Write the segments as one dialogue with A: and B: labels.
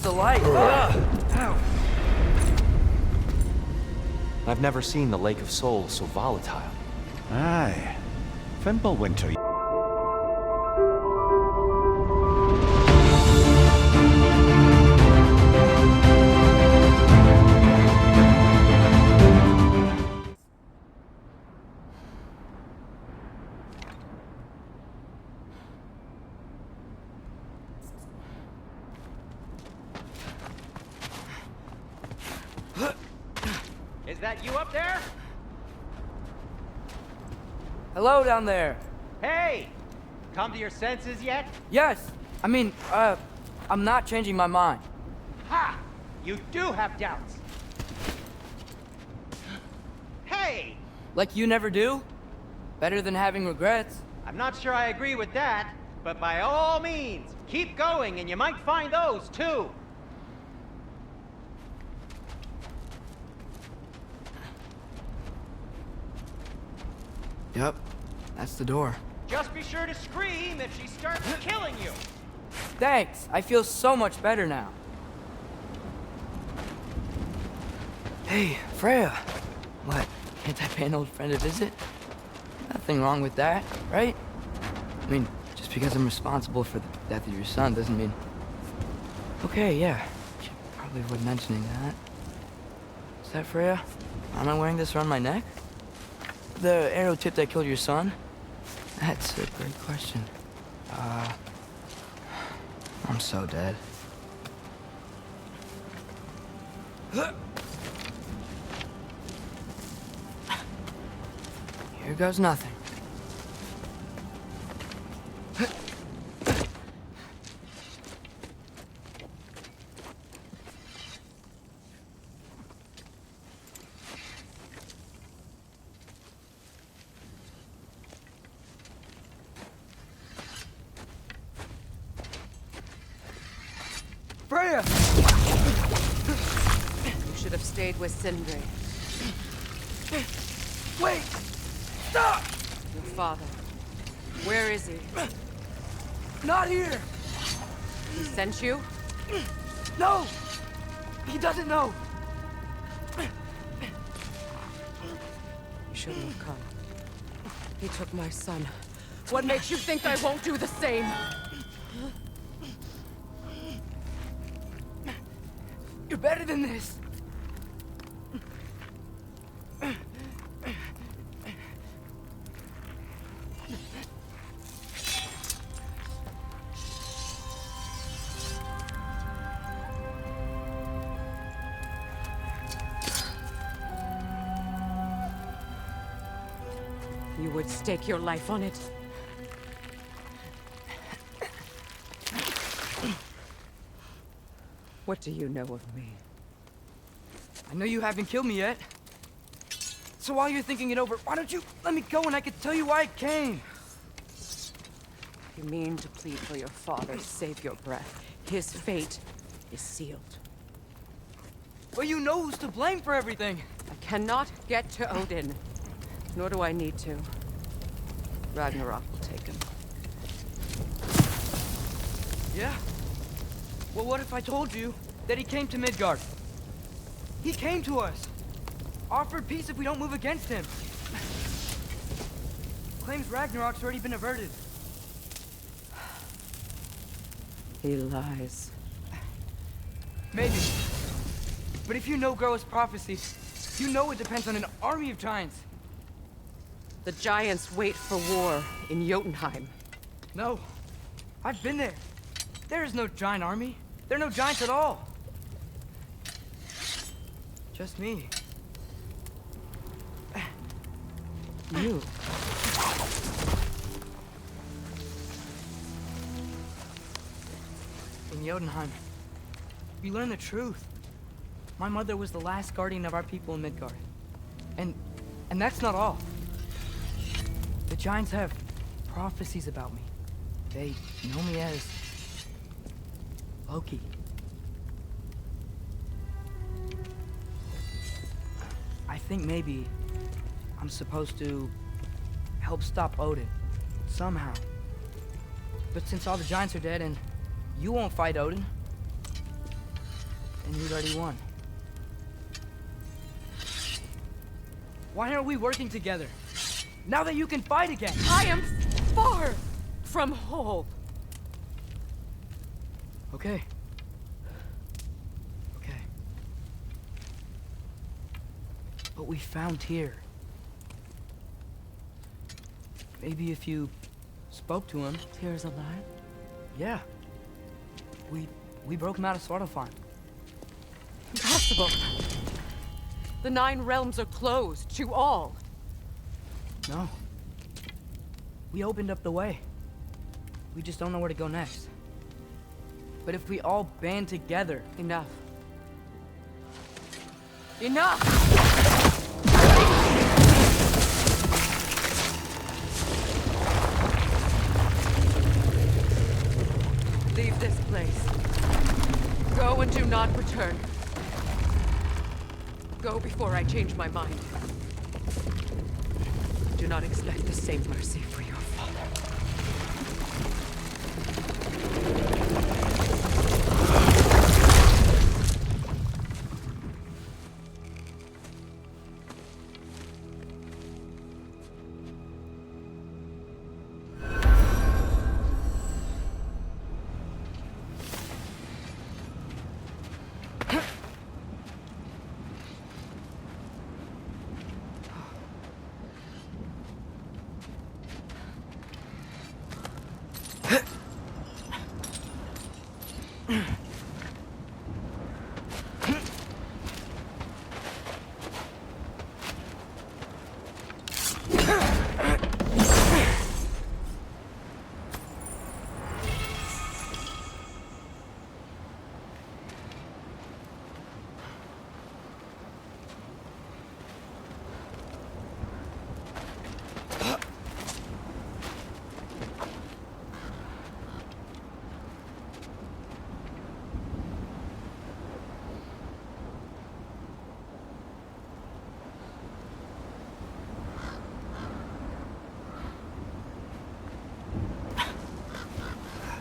A: the light. Ow.
B: I've never seen the Lake of Souls so volatile.
C: Aye. Fimbulwinter.
D: Is that you up there?
A: Hello down there.
D: Hey! Come to your senses yet?
A: Yes. I mean, I'm not changing my mind.
D: Ha! You do have doubts. Hey!
A: Like you never do? Better than having regrets.
D: I'm not sure I agree with that, but by all means, keep going and you might find those too.
A: Yep, that's the door.
D: Just be sure to scream if she starts killing you.
A: Thanks, I feel so much better now. Hey, Freya. What, can't I pay an old friend a visit? Nothing wrong with that, right? I mean, just because I'm responsible for the death of your son doesn't mean... Okay, yeah, should probably avoid mentioning that. Is that Freya? Am I wearing this around my neck? The arrow tip that killed your son? That's a great question. I'm so dead. Here goes nothing. Freya!
E: You should have stayed with Sindri.
A: Wait! Stop!
E: Your father. Where is he?
A: Not here!
E: He sent you?
A: No! He doesn't know!
E: You shouldn't have come. He took my son. What makes you think I won't do the same?
A: You're better than this!
E: You would stake your life on it. What do you know of me?
A: I know you haven't killed me yet. So while you're thinking it over, why don't you let me go and I can tell you why I came?
E: You mean to plead for your father, save your breath. His fate is sealed.
A: Well, you know who's to blame for everything.
E: I cannot get to Odin. Nor do I need to. Ragnarok will take him.
A: Yeah? Well, what if I told you that he came to Midgard? He came to us. Offered peace if we don't move against him. Claims Ragnarok's already been averted.
E: He lies.
A: Maybe. But if you know Groa's prophecy, you know it depends on an army of giants.
E: The giants wait for war in Jotunheim.
A: No. I've been there. There is no giant army. There are no giants at all. Just me. You. In Jotunheim, we learn the truth. My mother was the last guardian of our people in Midgard. And that's not all. The giants have prophecies about me. They know me as Loki. I think maybe I'm supposed to help stop Odin, somehow. But since all the giants are dead and you won't fight Odin, and he's already won. Why aren't we working together? Now that you can fight again!
E: I am far from whole.
A: Okay. Okay. But we found Tyr. Maybe if you spoke to him.
E: Tyr's alive?
A: Yeah. We broke him out of Svartalfheim.
E: Impossible. The 9 realms are closed to all.
A: No. We opened up the way. We just don't know where to go next. But if we all band together...
E: Enough. Enough! Leave this place. Go and do not return. Go before I change my mind. Do not expect the same mercy for your father.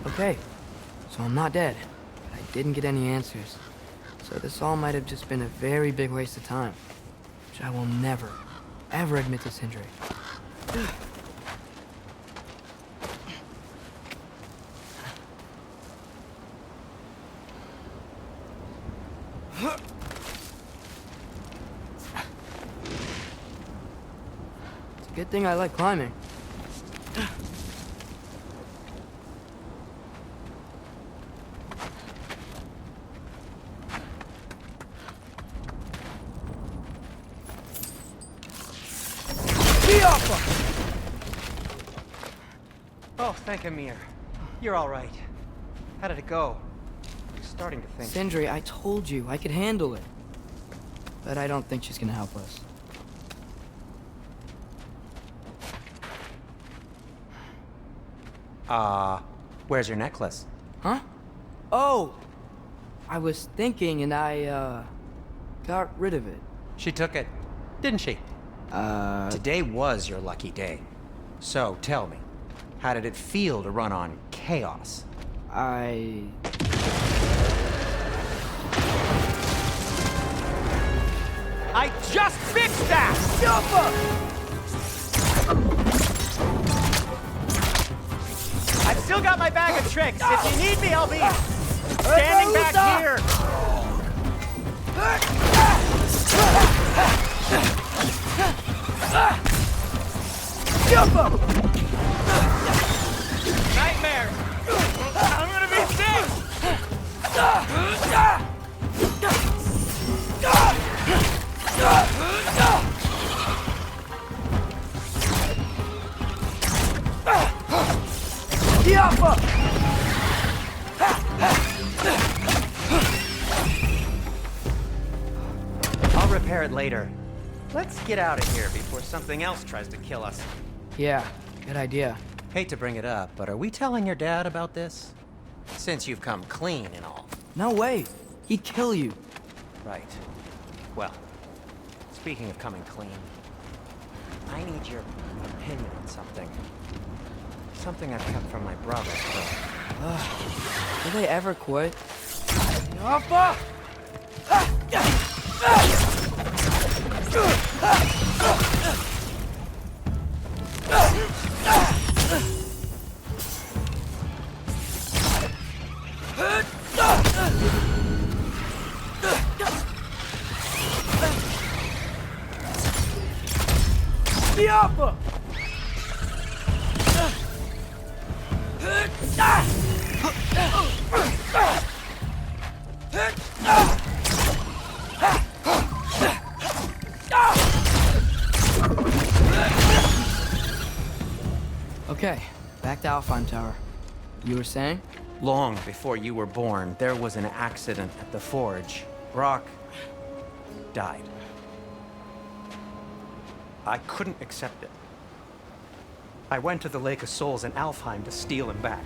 A: Okay, so I'm not dead. I didn't get any answers. So this all might have just been a very big waste of time. Which I will never, ever admit to Sindri. It's a good thing I like climbing.
D: Oh, thank Amir. You're all right. How did it go? I'm starting to think.
A: Sindri, I told you I could handle it. But I don't think she's gonna help us.
D: Where's your necklace?
A: Huh? Oh! I was thinking and I, got rid of it.
D: She took it, didn't she? Today was your lucky day. So, tell me, how did it feel to run on chaos?
A: I
D: just fixed that! I've still got my bag of tricks. If you need me, I'll be standing back here. Nightmare! I'm gonna be sick! I'll repair it later. Let's get out of here before something else tries to kill us.
A: Yeah, good idea.
D: Hate to bring it up, but are we telling your dad about this? Since you've come clean and all.
A: No way! He'd kill you.
D: Right. Well, speaking of coming clean, I need your opinion on something. Something I've kept from my brother, so...
A: Will they ever quit? Alpha! Okay, back to Alfheim Tower. You were saying?
D: Long before you were born, there was an accident at the forge. Brock died. I couldn't accept it. I went to the Lake of Souls in Alfheim to steal him back.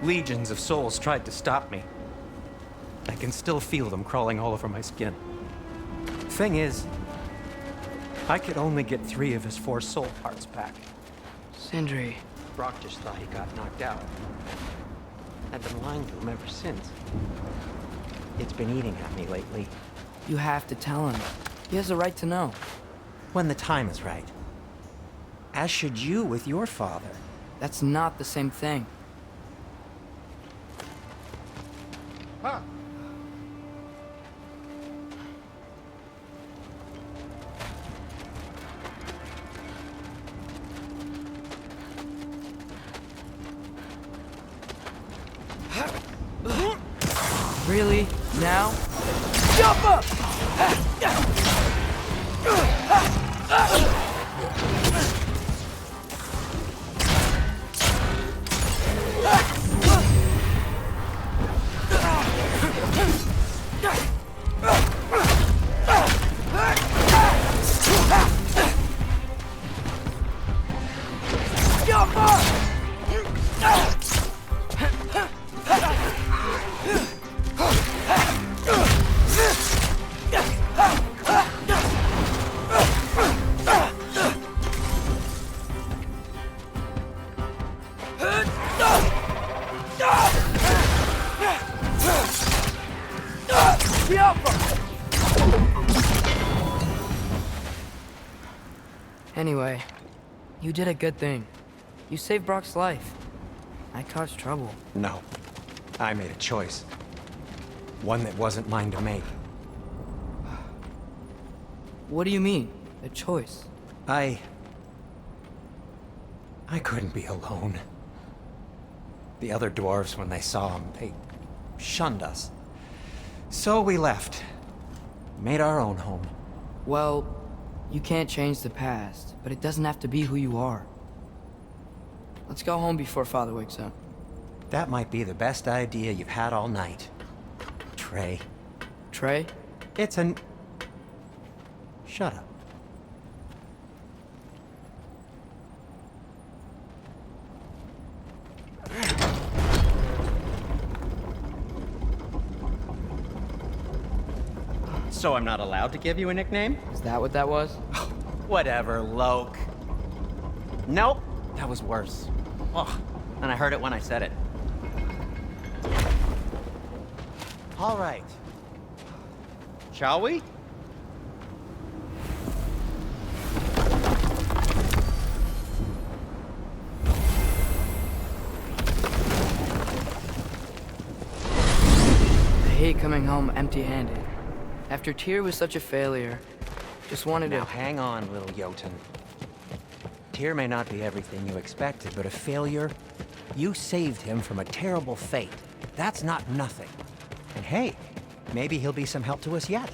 D: Legions of souls tried to stop me. I can still feel them crawling all over my skin. Thing is, I could only get 3 of his 4 soul parts back.
A: Sindri.
D: Brock just thought he got knocked out. I've been lying to him ever since. It's been eating at me lately.
A: You have to tell him. He has a right to know.
D: When the time is right. As should you with your father.
A: That's not the same thing.
D: Huh.
A: Really? Now? Jump up! Jump up! Anyway, you did a good thing. You saved Brock's life. I caused trouble.
D: No. I made a choice. One that wasn't mine to make.
A: What do you mean? A choice?
D: I couldn't be alone. The other dwarves, when they saw him, they shunned us. So we left. Made our own home.
A: Well, you can't change the past, but it doesn't have to be who you are. Let's go home before Father wakes up.
D: That might be the best idea you've had all night. Trey.
A: Trey?
D: It's an... Shut up.
F: So I'm not allowed to give you a nickname?
A: Is that what that was?
F: Whatever, Loke. Nope, that was worse. Ugh, and I heard it when I said it. All right. Shall we?
A: I hate coming home empty-handed. After Tyr was such a failure, just wanted
D: Now
A: to...
D: hang on, little Jotun. Tyr may not be everything you expected, but a failure? You saved him from a terrible fate. That's not nothing. And hey, maybe he'll be some help to us yet.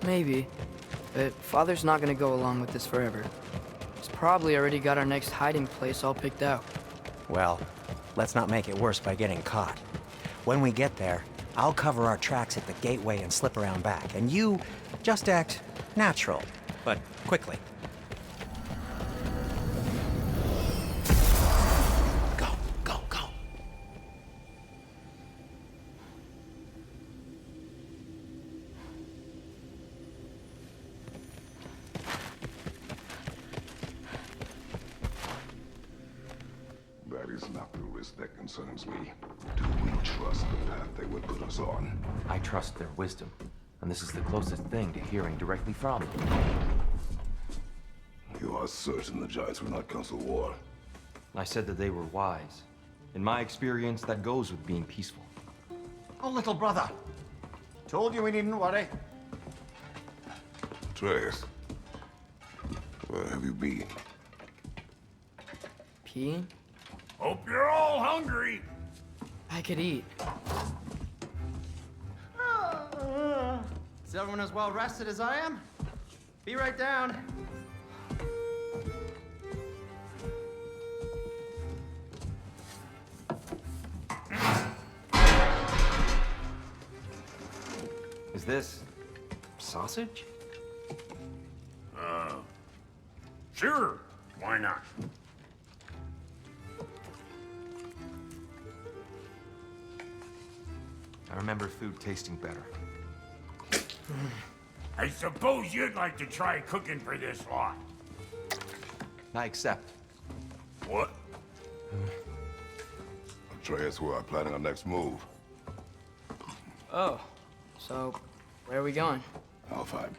A: Maybe. But Father's not gonna go along with this forever. He's probably already got our next hiding place all picked out.
D: Well, let's not make it worse by getting caught. When we get there, I'll cover our tracks at the gateway and slip around back, and you just act natural, but quickly. Go, go, go.
G: That is not the risk that concerns me. Do we trust the path they would put us on?
B: I trust their wisdom. and this is the closest thing to hearing directly from them.
G: You are certain the giants will not counsel war?
B: I said that they were wise. In my experience, that goes with being peaceful.
C: Oh, little brother. Told you we needn't worry.
G: Atreus, where have you been?
A: Peeing?
H: Hope you're all hungry.
A: I could eat.
F: Is everyone as well rested as I am? Be right down.
B: Is this sausage?
H: Sure, why not?
B: I remember food tasting better.
H: I suppose you'd like to try cooking for this lot.
B: I accept.
H: What?
G: Atreus, we are planning our next move.
A: Oh, so where are we going?
G: Alfheim.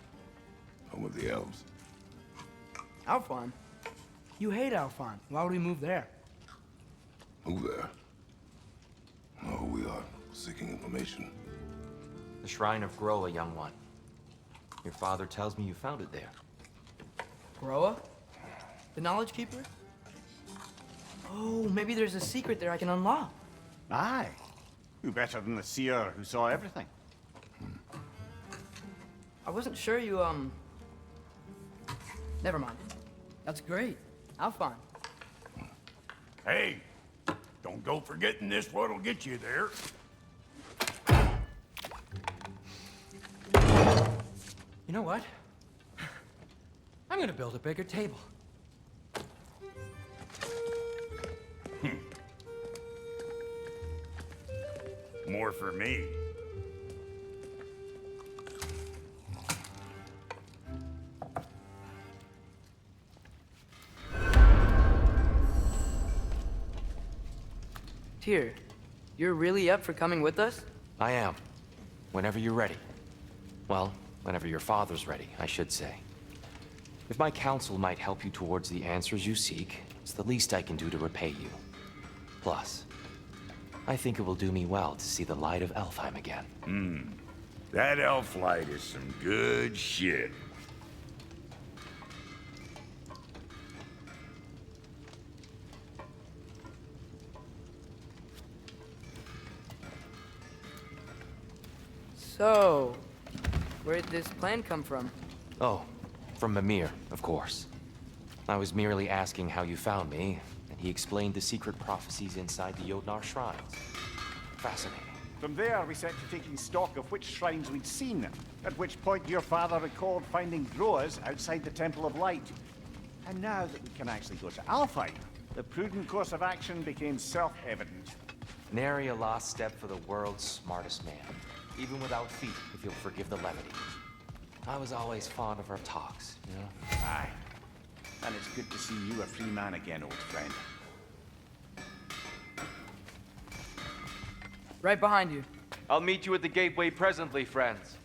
G: Home of the elves.
I: Alfheim? You hate Alfheim. Why would we move there?
G: Move there? No, we are seeking information.
B: The Shrine of Groa, young one. Your father tells me you found it there.
A: Groa? The Knowledge Keeper? Oh, maybe there's a secret there I can unlock.
C: Aye. Who better than the seer who saw everything?
A: I wasn't sure you, Never mind. That's great. Alfheim.
H: Hey, don't go forgetting this what'll get you there.
D: You know what? I'm gonna build a bigger table.
H: More for me.
A: Tyr, you're really up for coming with us?
B: I am. Whenever you're ready. Well, whenever your father's ready, I should say. If my counsel might help you towards the answers you seek, it's the least I can do to repay you. Plus, I think it will do me well to see the light of Alfheim again.
H: That elf light is some good shit.
A: So, where'd this plan come from?
B: Oh, from Mimir, of course. I was merely asking how you found me, and he explained the secret prophecies inside the Jotnar shrines. Fascinating.
C: From there, we set to taking stock of which shrines we'd seen, at which point your father recalled finding Groas outside the Temple of Light. And now that we can actually go to Alfheim, the prudent course of action became self-evident.
B: Nary a lost step for the world's smartest man. Even without feet, if you'll forgive the levity. I was always fond of our talks, you know?
C: Aye. And it's good to see you a free man again, old friend.
A: Right behind you.
B: I'll meet you at the gateway presently, friends.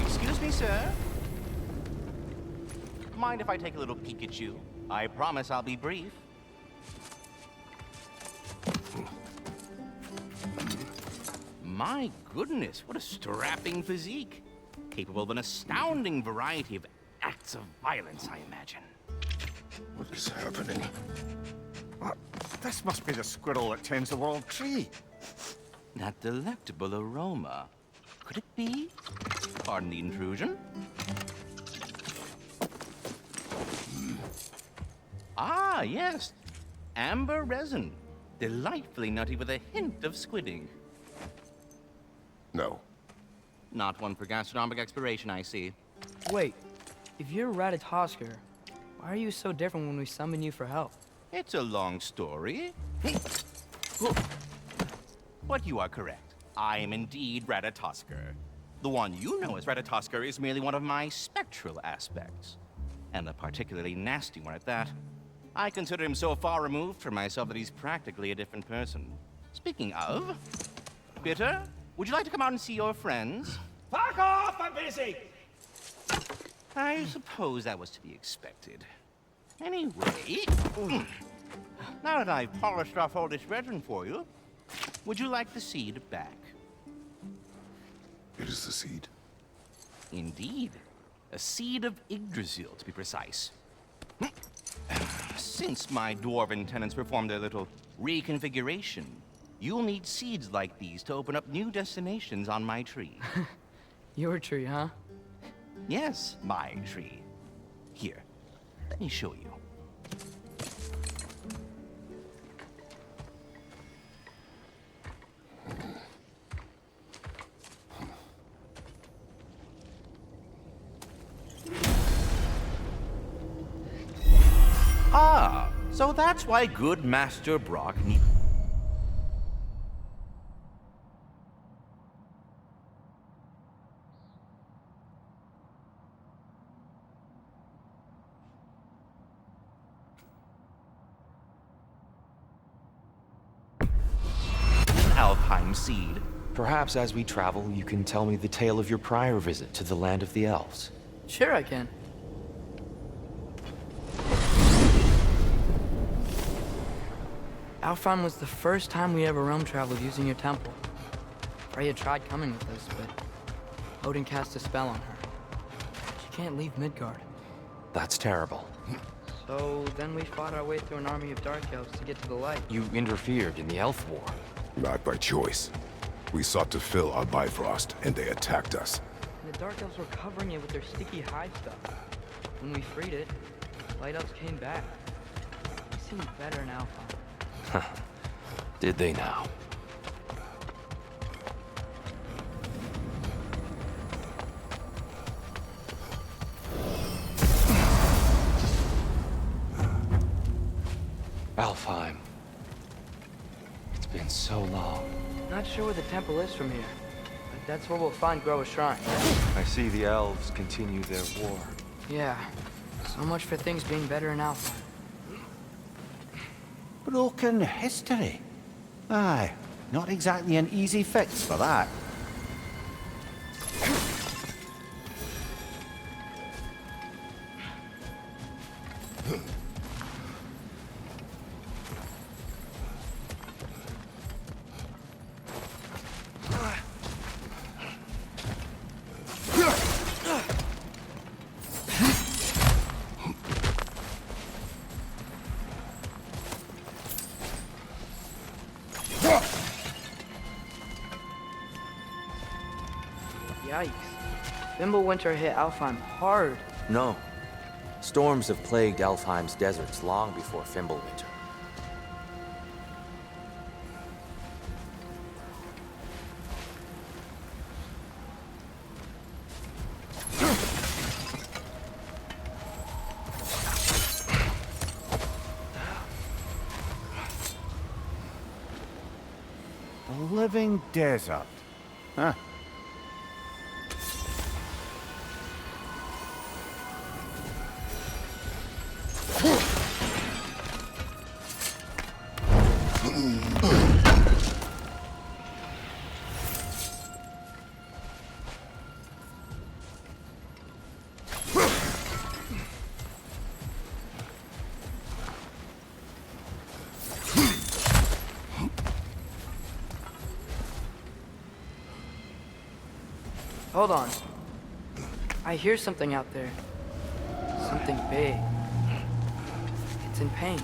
J: Excuse me, sir. Mind if I take a little peek at you? I promise I'll be brief. My goodness, what a strapping physique. Capable of an astounding variety of acts of violence, I imagine.
G: What is happening?
C: What? This must be the squirrel that tends the world tree.
J: That delectable aroma. Could it be? Pardon the intrusion. Ah, yes. Amber resin. Delightfully nutty with a hint of squidding.
G: No.
J: Not one for gastronomic exploration, I see.
A: Wait, if you're Ratatoskr, why are you so different when we summon you for help?
J: It's a long story. But you are correct. I am indeed Ratatoskr. The one you know as Ratatoskr is merely one of my spectral aspects. And a particularly nasty one at that. I consider him so far removed from myself that he's practically a different person. Speaking of, Bitter, would you like to come out and see your friends?
H: Fuck off! I'm busy!
J: I suppose that was to be expected. Anyway, now that I've polished off all this brethren for you, would you like the seed back?
G: It is the seed.
J: Indeed. A seed of Yggdrasil, to be precise. Since my dwarven tenants performed their little reconfiguration, you'll need seeds like these to open up new destinations on my tree.
A: Your tree, huh?
J: Yes, my tree. Here, let me show you. Ah, so that's why good Master Brock needs... Alpine seed.
B: Perhaps as we travel, you can tell me the tale of your prior visit to the land of the elves.
A: Sure I can. Alfheim was the first time we ever realm traveled using your temple. Freya tried coming with us, but Odin cast a spell on her. She can't leave Midgard.
B: That's terrible.
A: So then we fought our way through an army of dark elves to get to the light.
B: You interfered in the Elf War.
G: Not by choice. We sought to fill our Bifrost, and they attacked us.
A: And the dark elves were covering it with their sticky hive stuff. When we freed it, light elves came back. They seemed better in Alpheim.
B: Did they now? Alfheim. It's been so long.
A: Not sure where the temple is from here, but that's where we'll find Groa's shrine.
B: I see the elves continue their war.
A: Yeah, so much for things being better in Alpheim.
C: Broken history. Aye, not exactly an easy fix for that.
A: Yikes. Fimbulwinter hit Alfheim hard.
B: No. Storms have plagued Alfheim's deserts long before Fimbulwinter.
C: A living desert. Huh.
A: Hold on. I hear something out there. Something big. It's in pain.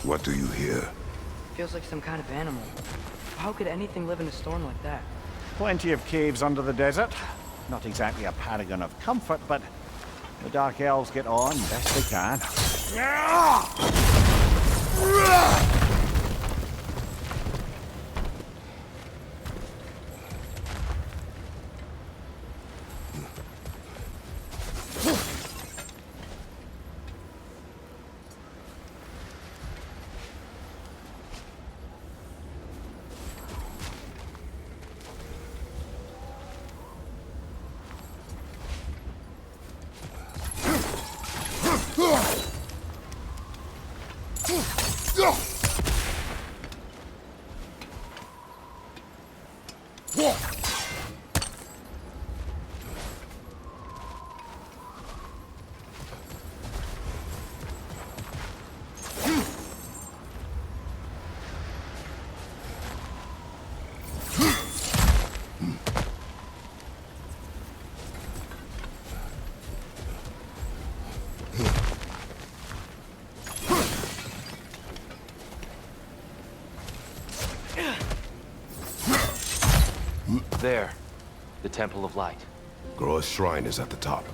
G: What do you hear?
A: Feels like some kind of animal. How could anything live in a storm like that?
C: Plenty of caves under the desert. Not exactly a paragon of comfort, but the Dark Elves get on best they can.
B: There. The Temple of Light.
G: Groa's shrine is at the top.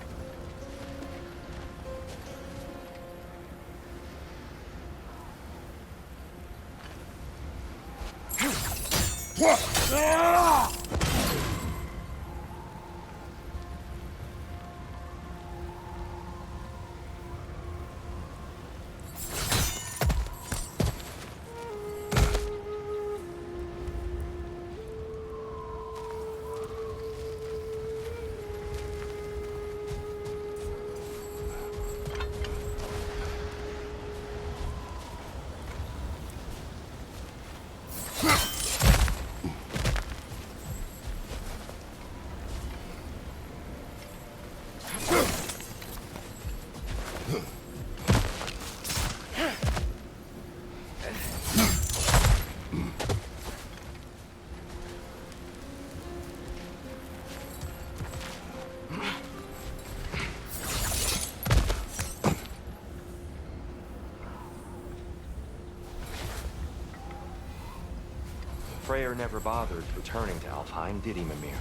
B: Freyr never bothered returning to Alfheim, did he, Mimir?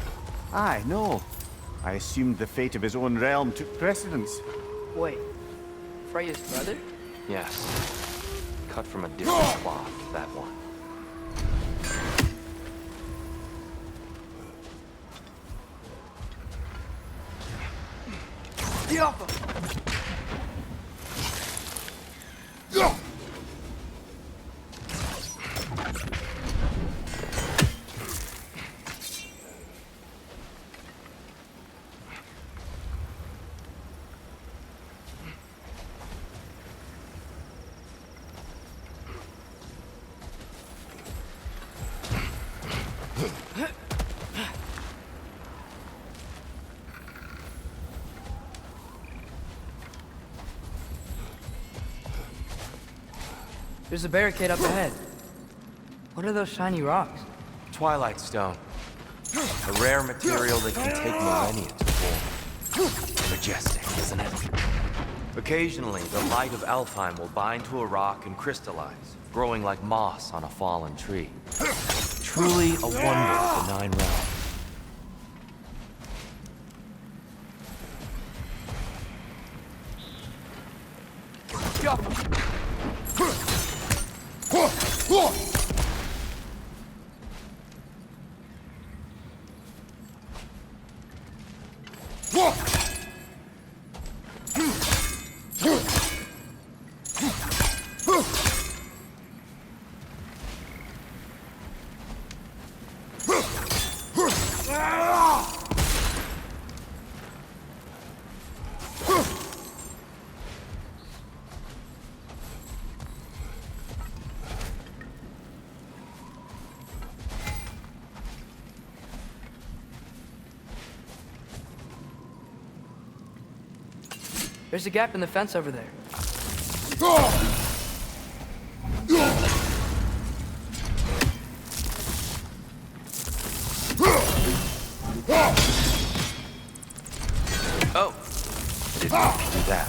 C: Aye, no. I assumed the fate of his own realm took precedence.
A: Wait, Freya's brother?
B: Yes. Cut from a different cloth, that one.
A: Get off him! There's a barricade up ahead. What are those shiny rocks?
B: Twilight Stone. A rare material that can take millennia to form. Majestic, isn't it? Occasionally, the light of Alfheim will bind to a rock and crystallize, growing like moss on a fallen tree. Truly a wonder of the Nine Realms.
A: There's a gap in the fence over there.
B: Oh! Didn't mean to do that.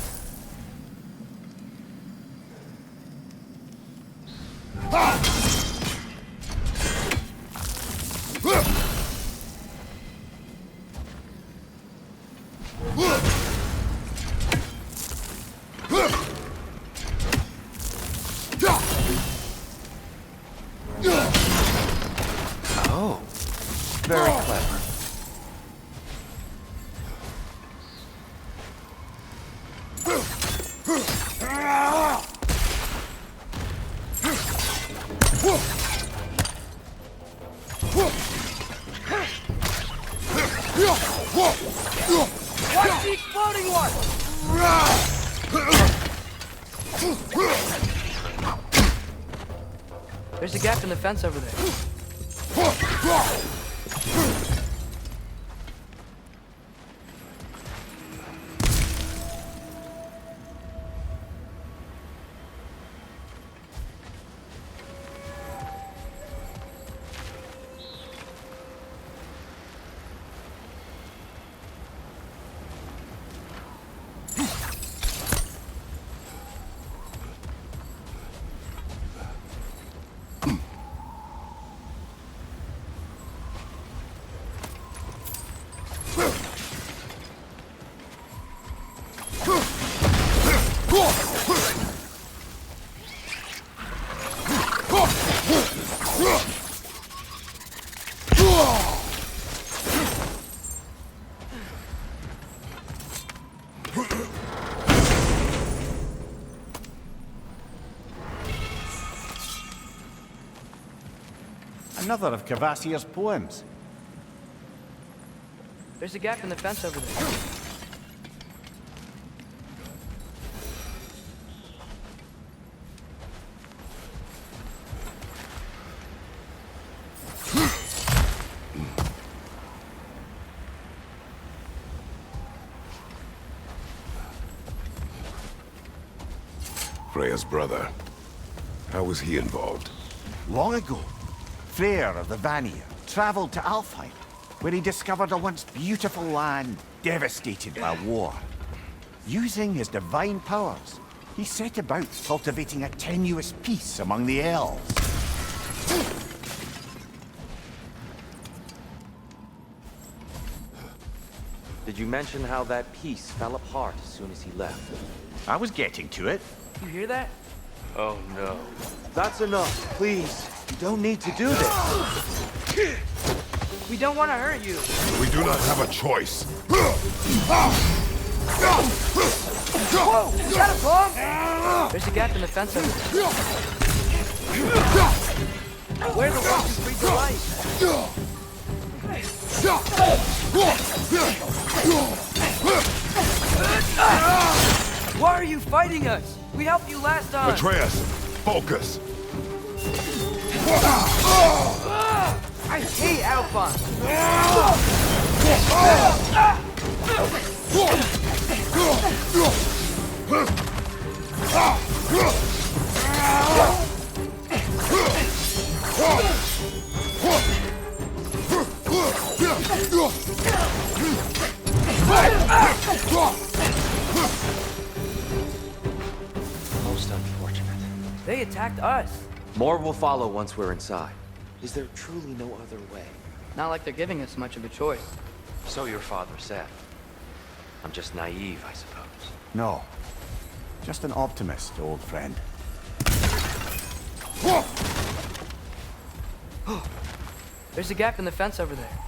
A: Watch the exploding one! There's a gap in the fence over there.
C: Another of Kvasir's poems.
A: There's a gap in the fence over there.
G: Freya's brother. How was he involved?
C: Long ago, Freyr of the Vanir traveled to Alfheim, where he discovered a once beautiful land devastated by war. Using his divine powers, he set about cultivating a tenuous peace among the elves.
B: Did you mention how that piece fell apart as soon as he left?
C: I was getting to it.
A: You hear that?
B: Oh no. That's enough, please. You don't need to do this.
A: We don't want to hurt you.
G: We do not have a choice.
A: Whoa! Is that a bomb? There's a gap in the fence over there. We're the ones who freed the light. Why are you fighting us? We helped you last time.
G: Atreus, focus.
A: I hate Alphonse.
B: Most unfortunate.
A: They attacked us.
B: More will follow once we're inside. Is there truly no other way?
A: Not like they're giving us much of a choice.
B: So your father said. I'm just naive, I suppose.
C: No, just an optimist, old friend.
A: There's a gap in the fence over there.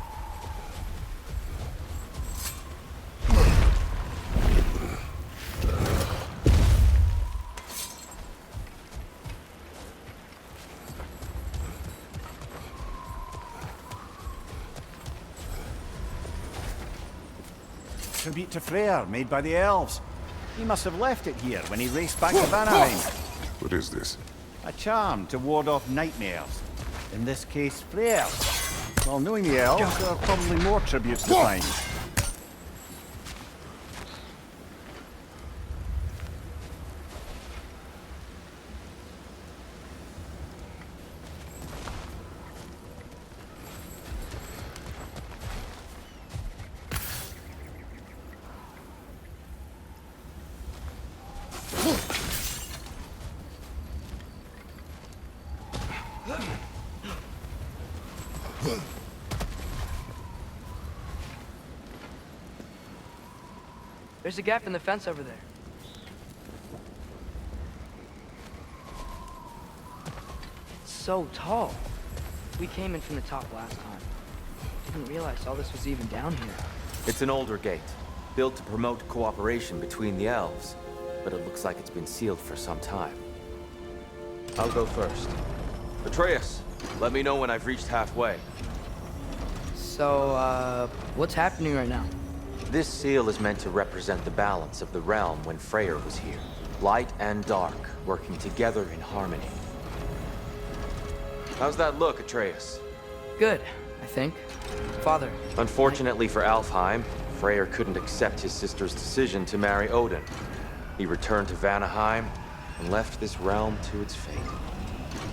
C: Tribute to Freyr, made by the elves. He must have left it here when he raced back to Vanaheim.
G: What is this?
C: A charm to ward off nightmares. In this case, Freyr. Well, knowing the elves, there are probably more tributes to find.
A: There's a gap in the fence over there. It's so tall. We came in from the top last time. Didn't realize all this was even down here.
B: It's an older gate, built to promote cooperation between the elves. but it looks like it's been sealed for some time. I'll go first. Atreus, let me know when I've reached halfway.
A: So, what's happening right now?
B: This seal is meant to represent the balance of the realm when Freyr was here. Light and dark, working together in harmony. How's that look, Atreus?
A: Good, I think. Father.
B: Unfortunately for Alfheim, Freyr couldn't accept his sister's decision to marry Odin. He returned to Vanaheim and left this realm to its fate.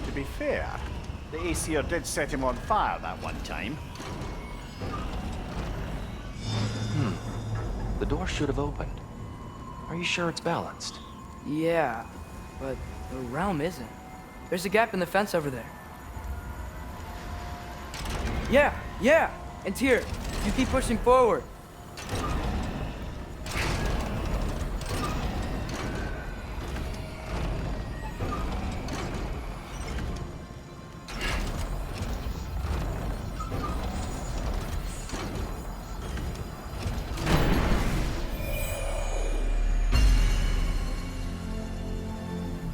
C: To be fair, the Aesir did set him on fire that one time.
B: The door should have opened. Are you sure it's balanced?
A: Yeah, but the realm isn't. There's a gap in the fence over there. Yeah, and here. You keep pushing forward.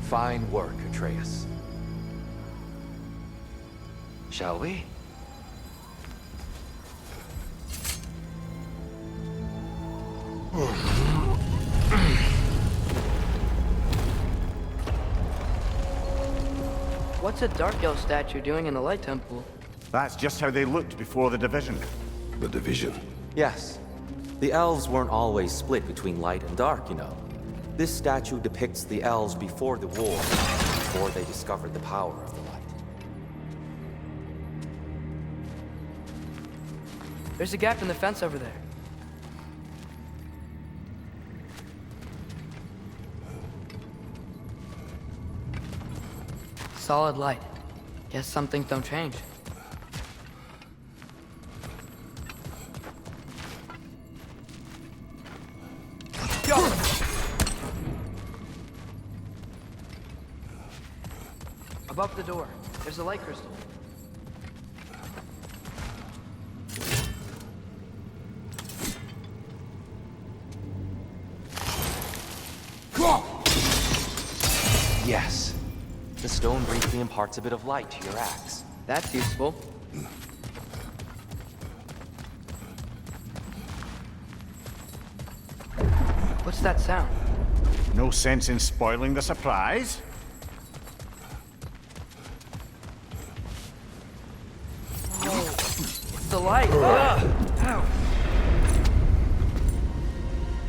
B: Fine work, Atreus. Shall we?
A: What's a Dark Elf statue doing in the Light Temple?
C: That's just how they looked before the division.
G: The division.
B: Yes. The elves weren't always split between light and dark, you know. This statue depicts the elves before the war, before they discovered the power of the light.
A: There's a gap in the fence over there. Solid light. Guess some things don't change. Go! Above the door, there's a light crystal.
B: Yes. The stone briefly imparts a bit of light to your axe.
A: That's useful. What's that sound?
C: No sense in spoiling the surprise.
A: It's the light. Ow.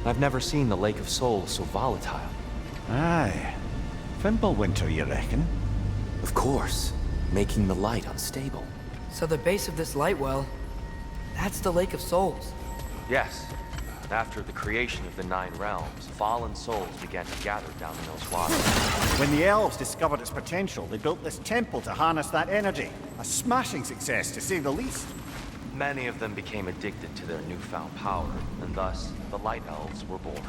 B: I've never seen the Lake of Souls so volatile.
C: Aye. Fimbulwinter, you reckon?
B: Of course, making the light unstable.
A: So the base of this light well, that's the Lake of Souls.
B: Yes. After the creation of the Nine Realms, fallen souls began to gather down in those waters.
C: When the elves discovered its potential, they built this temple to harness that energy. A smashing success, to say the least.
B: Many of them became addicted to their newfound power, and thus, the Light Elves were born.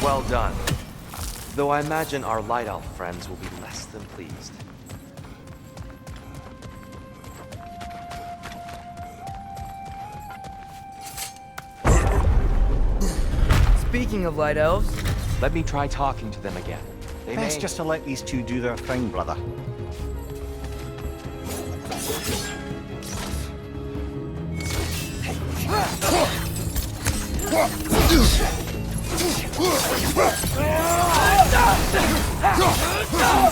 B: Well done. Though I imagine our Light Elf friends will be less than pleased.
A: Speaking of light elves,
B: Let me try talking to them again. They
C: Best
B: may...
C: just to let these two do their thing, brother.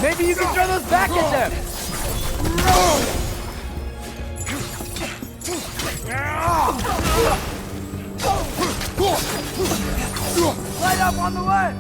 A: maybe you can throw those back at them! Light up on the way!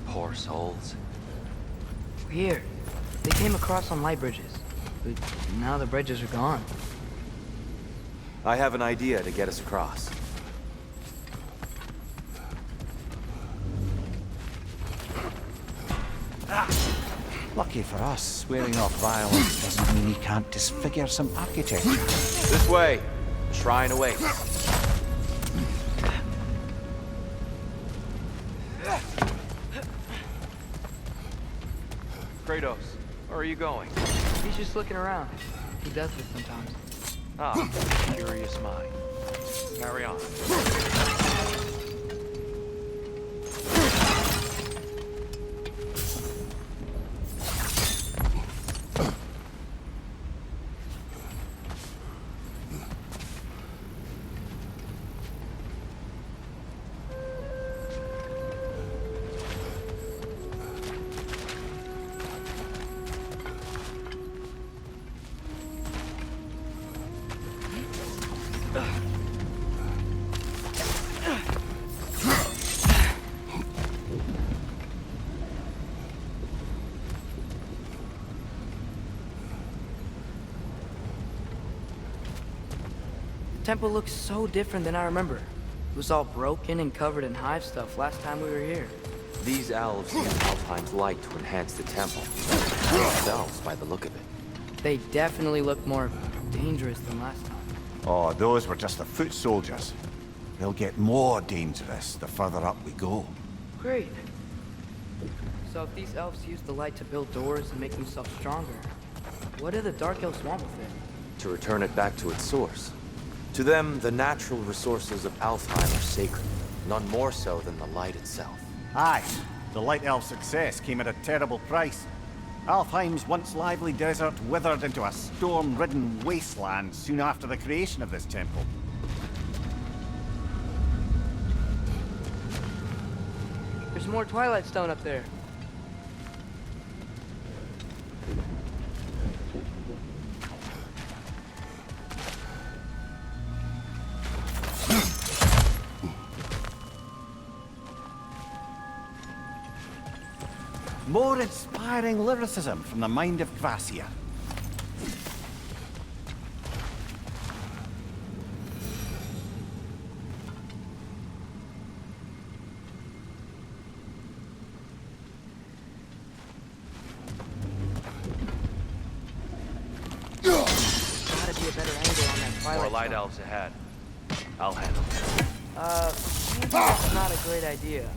B: Poor souls.
A: Weird. They came across on light bridges, but now the bridges are gone.
B: I have an idea to get us across.
C: Lucky for us, swearing off violence doesn't mean he can't disfigure some architecture.
B: This way. The shrine awaits. Kratos, where are you going?
A: He's just looking around. He does this sometimes.
B: Ah, curious mind. Carry on.
A: The temple looks so different than I remember. It was all broken and covered in hive stuff last time we were here.
B: These elves use Alfheim's light to enhance the temple. Themselves, by the look of it.
A: They definitely look more dangerous than last time.
C: Oh, those were just the foot soldiers. They'll get more dangerous the further up we go.
A: Great. So if these elves use the light to build doors and make themselves stronger, what do the Dark Elves want with it?
B: To return it back to its source. To them, the natural resources of Alfheim are sacred, none more so than the light itself.
C: Aye, the Light Elf success came at a terrible price. Alfheim's once lively desert withered into a storm-ridden wasteland soon after the creation of this temple.
A: There's more Twilight Stone up there.
C: More inspiring lyricism from the mind of Gracia.
A: Gotta be a better angle on that Twilight
B: More light
A: Stone.
B: elves ahead. I'll handle it.
A: Maybe that's not a great idea.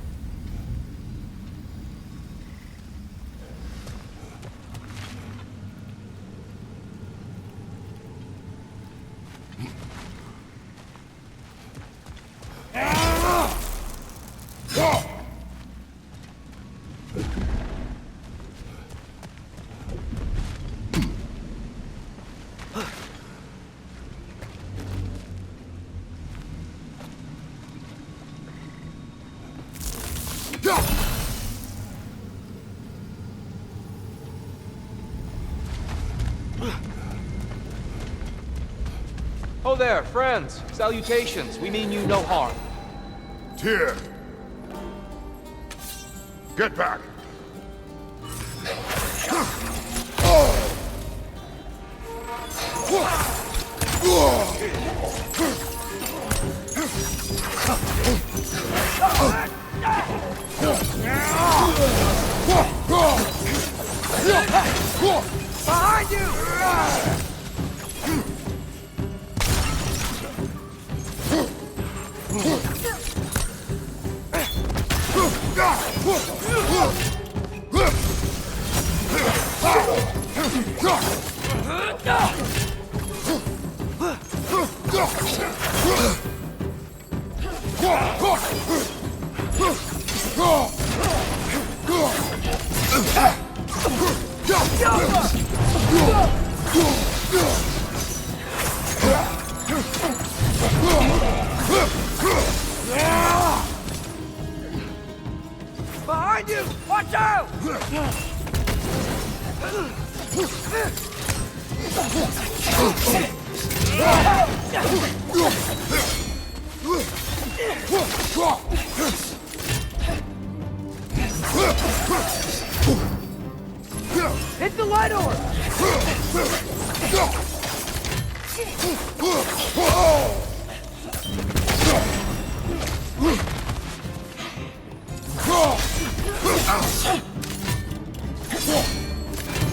B: Oh there, friends. Salutations. We mean you no harm.
G: Tyr! Get back!
I: Behind you!
A: Hit the light orb!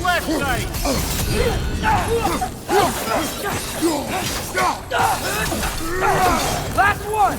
C: Left side!
A: Last one!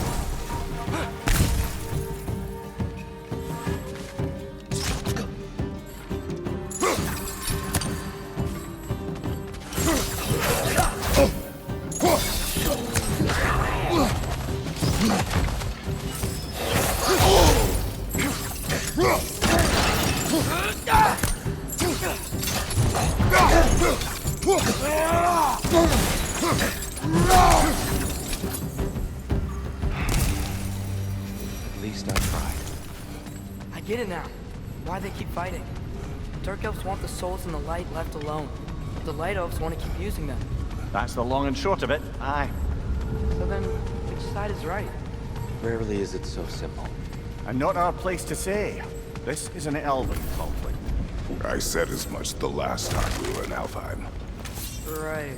B: At least I tried.
A: I get it now. Why they keep fighting. Dark elves want the souls in the light left alone. The light elves want to keep using them.
C: That's the long and short of it. Aye.
A: So then, which side is right?
B: Rarely is it so simple.
C: And not our place to say. This is an elven conflict.
G: I said as much the last time we were in Alfheim.
A: Right.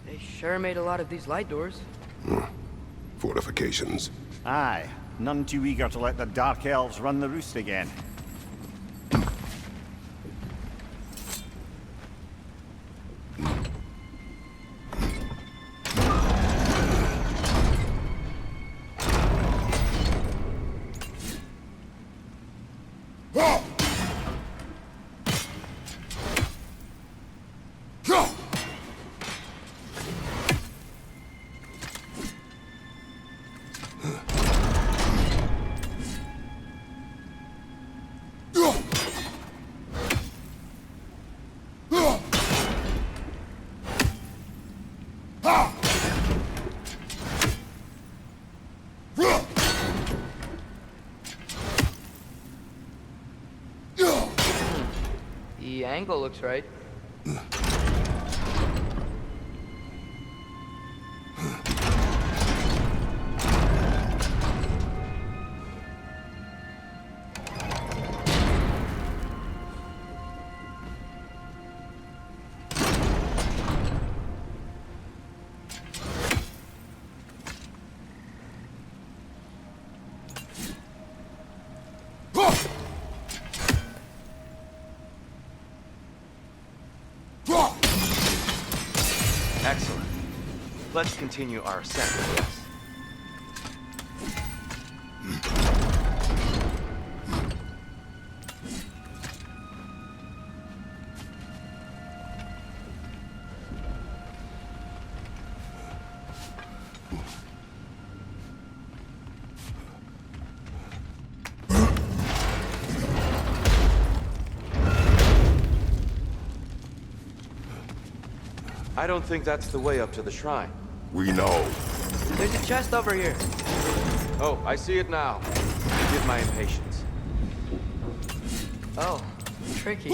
A: They sure made a lot of these light doors.
G: Fortifications.
C: Aye. None too eager to let the Dark Elves run the roost again.
A: The angle looks right.
B: Excellent. Let's continue our ascent, yes. I don't think that's the way up to the shrine.
G: We know.
A: There's a chest over here.
B: Oh, I see it now. Forgive my impatience.
A: Oh, tricky.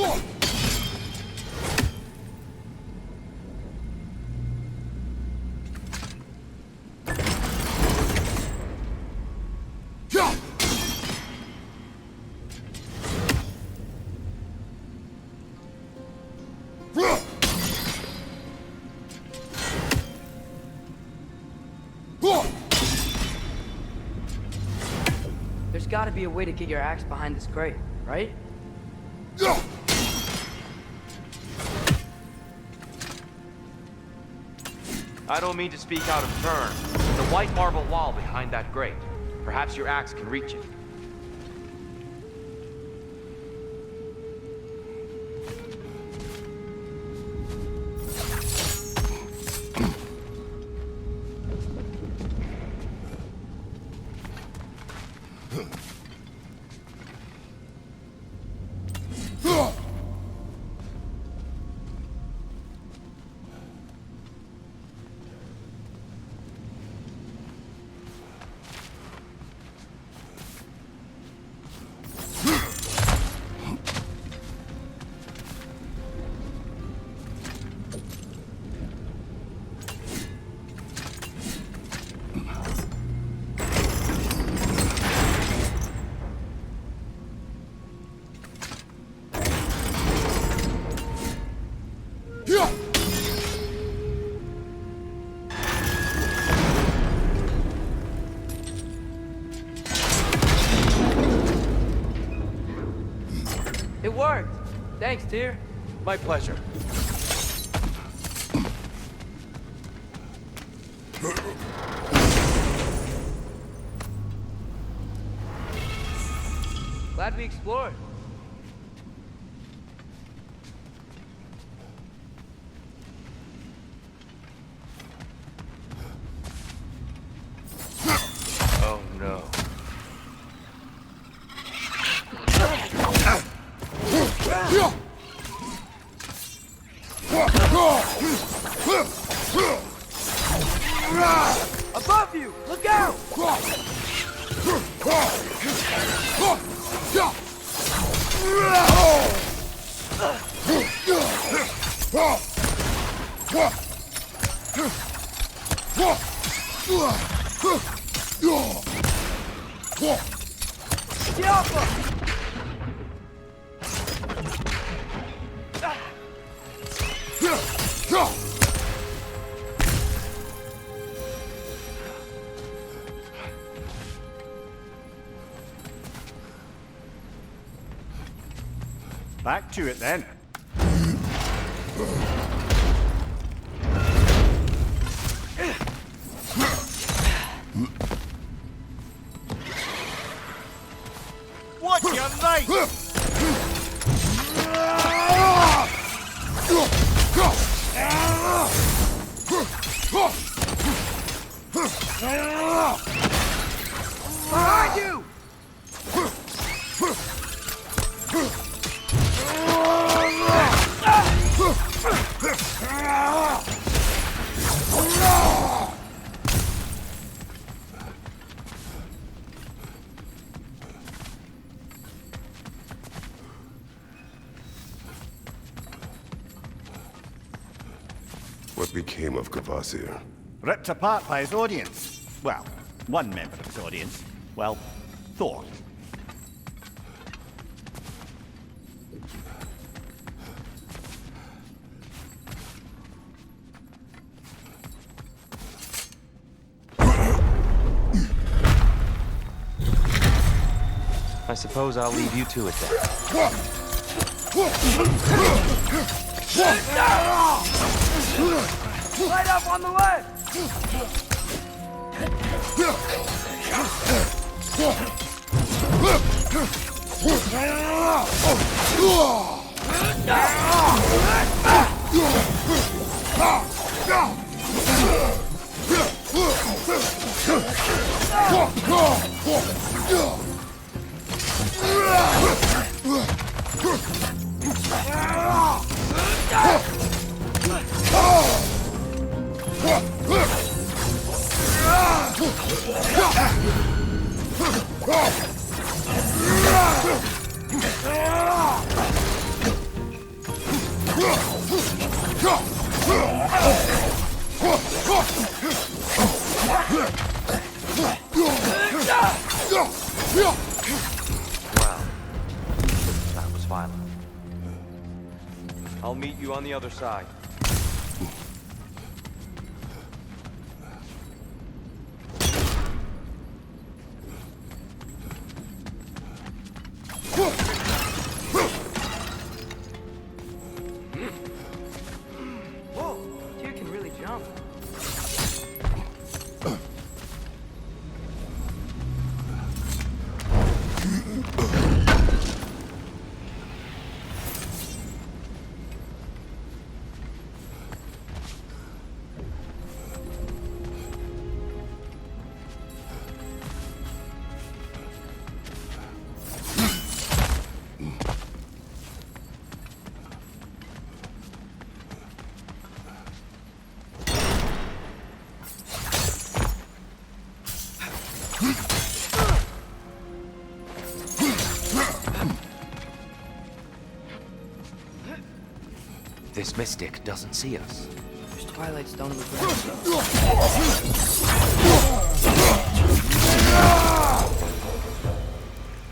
A: There's gotta be a way to get your axe behind this grate, right?
B: I don't mean to speak out of turn. The white marble wall behind that grate. Perhaps your axe can reach it.
A: Thanks, Tyr.
B: My pleasure.
A: Glad we explored.
B: Oh no.
A: Above you! Look out! Get off us!
C: Back to it then. What you like?
A: Behind you!
G: What became of Kvasir?
C: Ripped apart by his audience. Well, one member of his audience. Well, Thor.
B: I suppose I'll leave you to it then.
A: Light up on the left!
B: Well, that was violent. I'll meet you on the other side.
A: Whoa, Tyr can really jump.
B: This mystic doesn't see us.
A: There's Twilight Stone in the ground.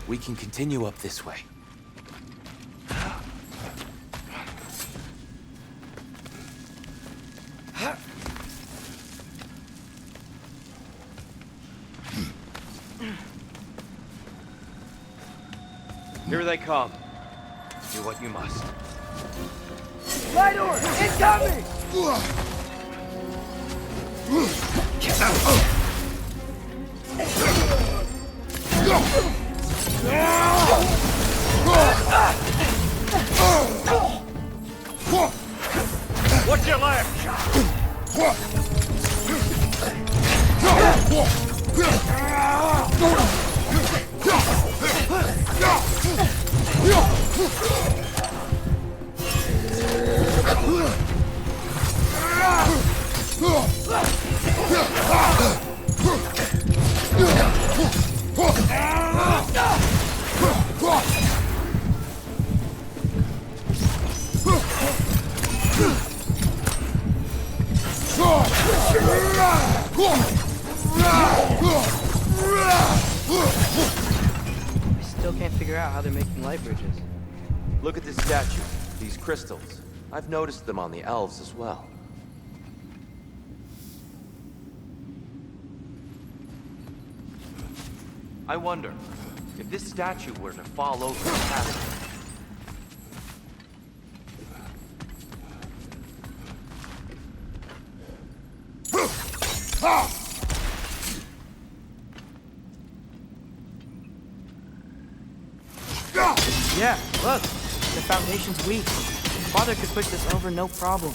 B: We can continue up this way.
K: Here they come.
B: Do what you must.
A: Light door! Incoming!
H: What's your left?
A: I still can't figure out how they're making light bridges.
B: Look at this statue, these crystals. I've noticed them on the elves as well. I wonder, if this statue were to fall over the chasm,
A: Yeah, look. The foundation's weak. Father could push this over no problem.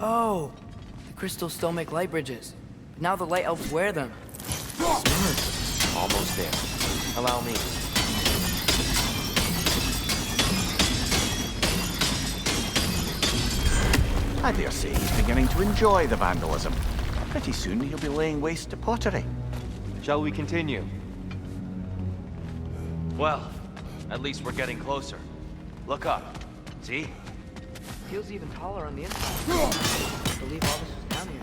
A: Oh, the crystals still make light bridges. But now the light elves wear them.
B: almost there. Allow me.
C: I dare say he's beginning to enjoy the vandalism. Pretty soon he'll be laying waste to pottery.
B: Shall we continue? Well, at least we're getting closer. Look up. See?
A: Feels even taller on the inside. I believe all this was down here.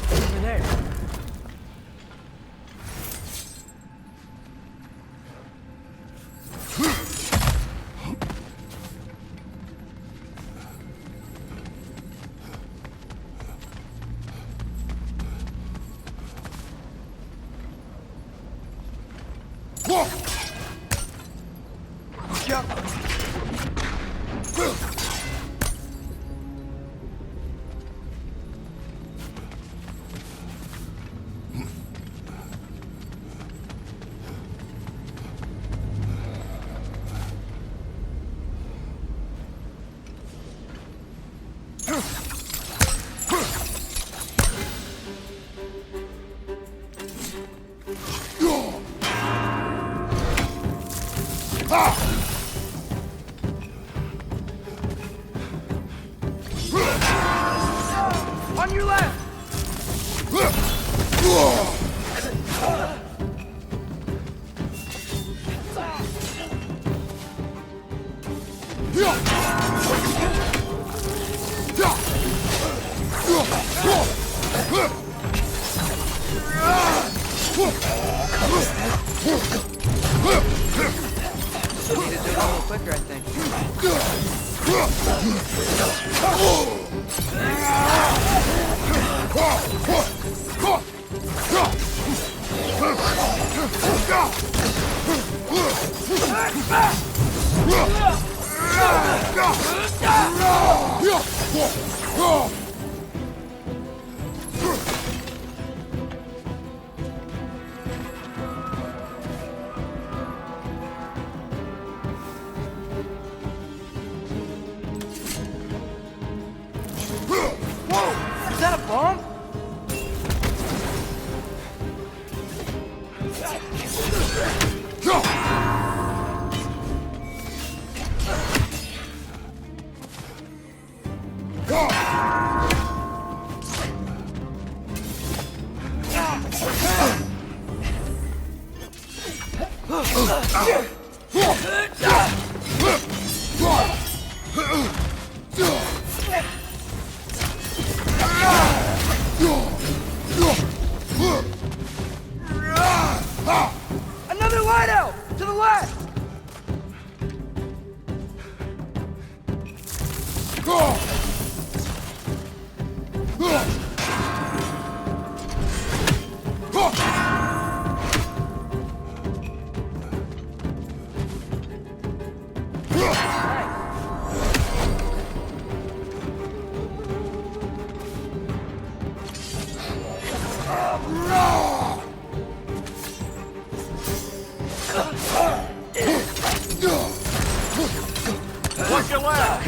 A: Over there. On your left! Need to do it a little quicker, I think. Another light out! To the left!
J: Watch your left!